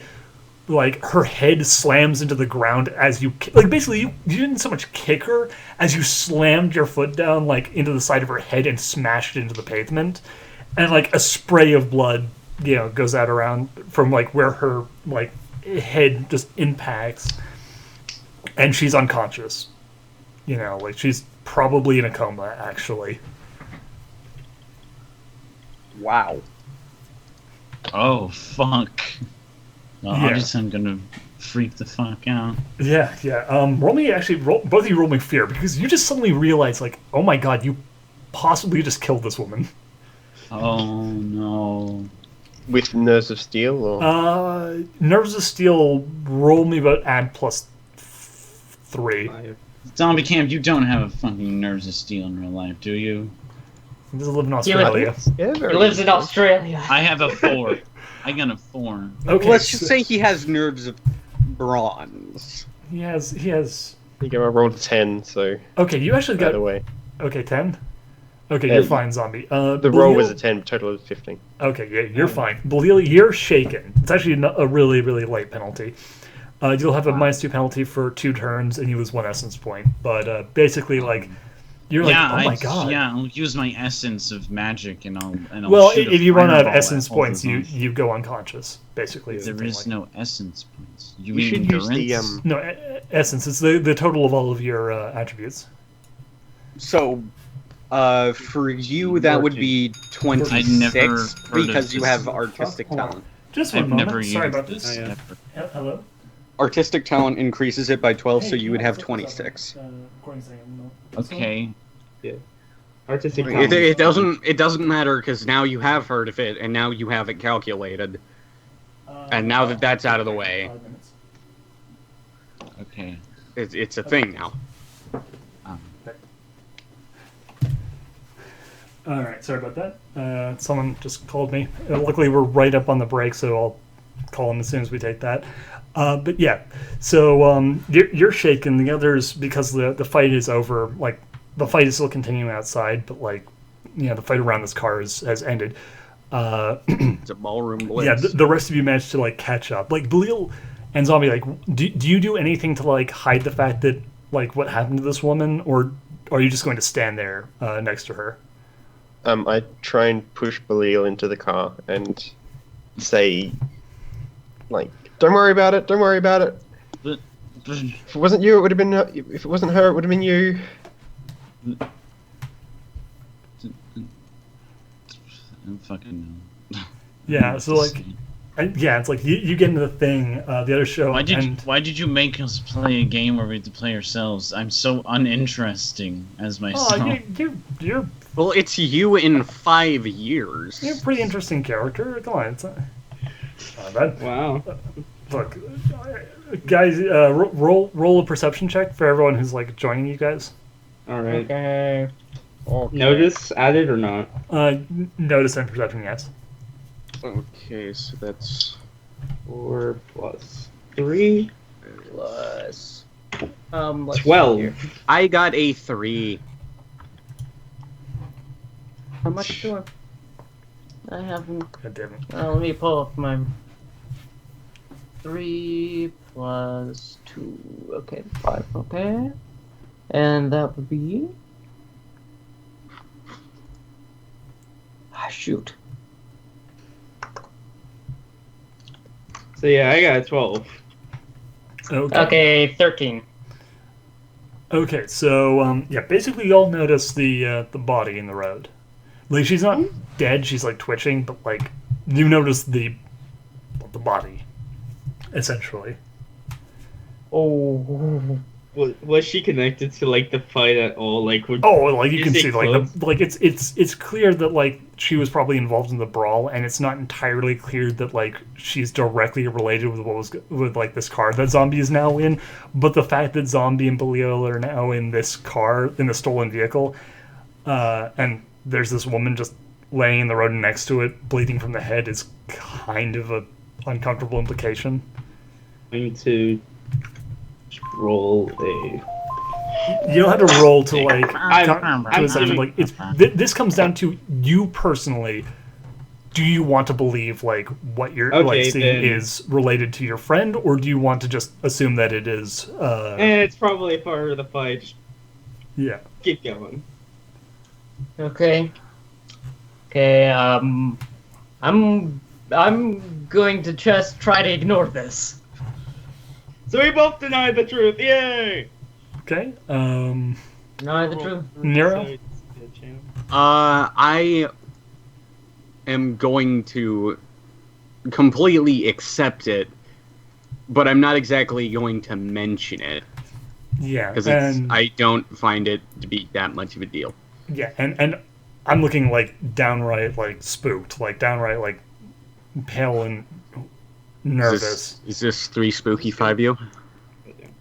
like her head slams into the ground as you like basically you didn't so much kick her as you slammed your foot down like into the side of her head and smashed it into the pavement, and like a spray of blood goes out around from like where her like head just impacts, and she's unconscious. Like she's probably in a coma actually. Wow. Oh fuck. Well, Yeah. obviously I'm gonna freak the fuck out. Yeah. Both of you roll me fear, because you just suddenly realize, like, oh my god, you possibly just killed this woman. Oh no. with Nerves of Steel, or Nerves of Steel, roll me about add +3. Zombie Camp, you don't have fucking nerves of steel in real life, do you? He doesn't live in Australia. yeah, He very lives in good. Australia. I have a 4. I got a 4. Okay, Let's just say he has nerves of bronze. he has. There you go. I rolled 10, so Okay, you actually by got. the way, 10. Okay, Yeah, you're you- fine, zombie. the roll was Belil- a 10, total of 15. Okay, yeah, you're fine. Belil, you're shaken. It's actually a really, really light penalty. You'll have a -2 penalty for 2 turns, and you lose 1 essence point. But basically, like, you're like, oh my god. Yeah, I'll use my essence of magic and I'll Well, shoot a if you run out of fireball essence at all the points, you zombies. you go unconscious. Basically, is the There thing, is like- no essence points. You You mean should use endurance? the no essence. It's the total of all of your attributes. So, for you, that would be 26 I'd never heard of because you this. have artistic talent. Just one I've moment. never Sorry used about this this. Oh, yeah. ever. Hello. Artistic talent increases it by 12, so Hey, you would know, have what's up, 26. recording saying, Okay. Artistic It, talent. it doesn't matter because now you have heard of it and now you have it calculated. And now that that's out of the way, 5 minutes. Okay. it's a thing now. All right, sorry about that. Someone just called me. Luckily, we're right up on the break, so I'll call them as soon as we take that. But yeah, so you're shaken. The others, because the fight is over, like the fight is still continuing outside, but like the fight around this car has ended. It's a ballroom blitz. Yeah, the rest of you managed to like catch up. Like Belil and Zombie, like do you do anything to like hide the fact that like what happened to this woman, or are you just going to stand there next to her? I try and push Belil into the car and say, like, don't worry about it, don't worry about it. But If it wasn't you, it would have been her. If it wasn't her, it would have been you. I don't fucking know. Yeah, so like, it's like you get into the thing, the other show, Why and did you make us play a game where we had to play ourselves? I'm so uninteresting as myself. you're Well, it's you in 5 years. a pretty interesting character. Come on, it's not bad. Wow. Look, guys, roll a perception check for everyone who's like joining you guys. All right. Okay. Notice added or not? Notice and perception, yes. Okay, so that's 4 plus 3. Plus. Let's see 12. here. I got a 3. How much do I haven't. God damn it. Let me pull up my 3 plus 2. Okay, 5. Okay. And that would be. Shoot. So yeah, I got a 12. Okay, 13. Okay, so basically you all notice the body in the road. Like she's not dead, she's like twitching, but like you notice the body, essentially. Oh. Was she connected to like the fight at all? Like, would, Like you Is can it see, close? it's clear that like she was probably involved in the brawl, and it's not entirely clear that like she's directly related with what was with like this car that Zombie is now in. But the fact that Zombie and Belial are now in this car in the stolen vehicle, and there's this woman just laying in the road next to it, bleeding from the head, is kind of a uncomfortable implication. going to roll a. You don't have to roll to like I'm to essentially, like it's this comes down to you personally. Do you want to believe like what you're like Okay, seeing then. is related to your friend, or do you want to just assume that it is? It's probably part of the fight. Just Yeah. keep going. Okay. Okay, I'm going to just try to ignore this. So we both denied the truth. Yay! Okay. Deny the truth. Nero? I am going to completely accept it, but I'm not exactly going to mention it Yeah. because And I don't find it to be that much of a deal. yeah, and I'm looking like downright like spooked, like downright like pale and nervous. Is this 3 spooky 5 you?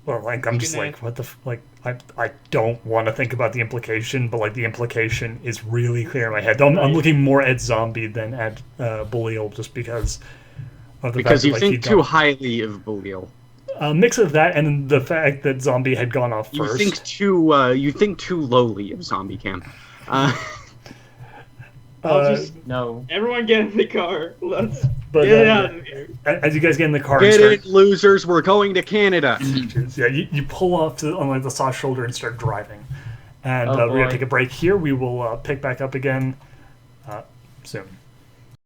Well, like I'm just like, what the like I don't want to think about the implication, but like the implication is really clear in my head. I'm looking more at Zombie than at Belial, just because of the Because fact you that, like, think too highly of Belial. Mix of that and the fact that Zombie had gone off You first. think too lowly of Zombie Cam. I'll just No. everyone get in the car. Let's But get out of here. as you guys get in the car, Get and it, losers! We're going to Canada. yeah, you pull off on like the soft shoulder and start driving. And Oh, we're gonna boy. take a break here. We will pick back up again soon.